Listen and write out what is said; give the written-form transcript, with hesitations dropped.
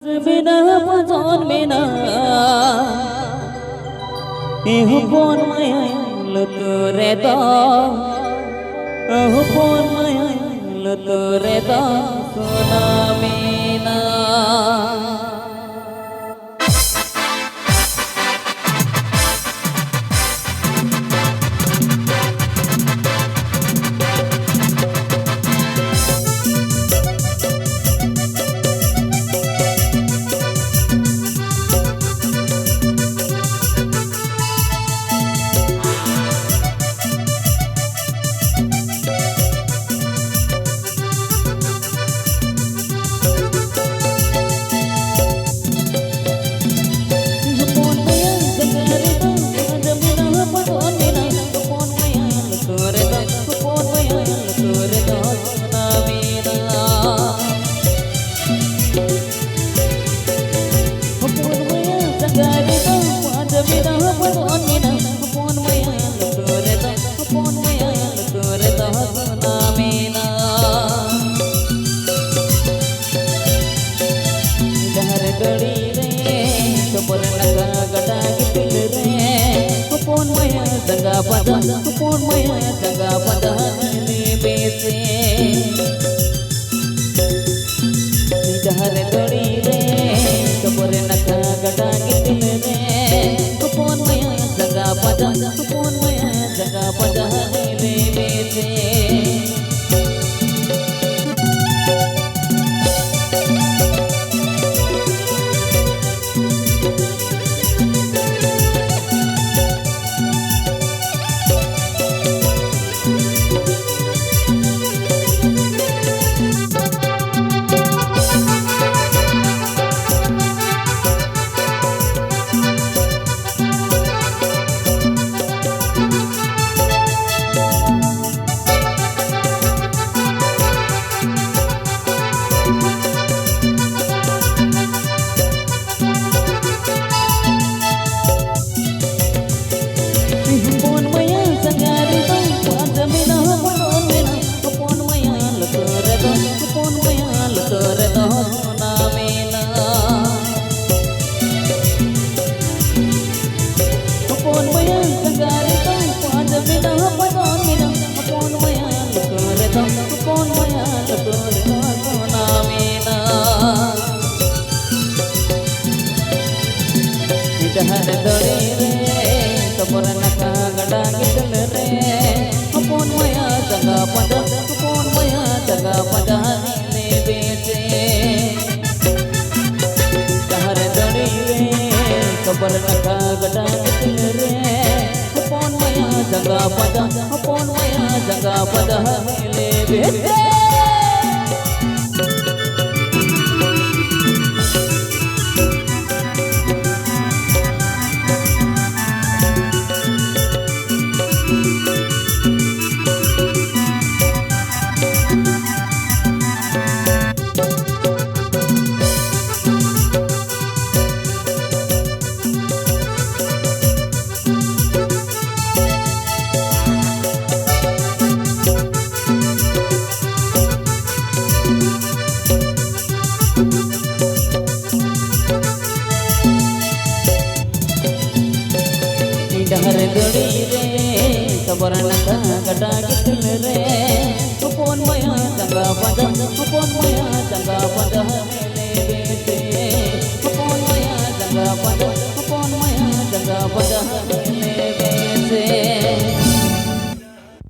Bina pazon bina Ihupon maya lutureta Ihupon maya lutureta Sunamina Kupon maya jaga pada ini bese Dahar dori re kapore nakha gada gitil re Kupon maya jaga pada ini bese Dahar dori re kapore nakha gada gitil re Kupon maya jaga pada ini bese Dahar dori re kapore nakha gada gitil re Kupon maya jaga pada ini bese Dahar dori re kapore nakha gada gitil re Kupon maya jaga pada ini bese Kupon maya jaga pada ini bese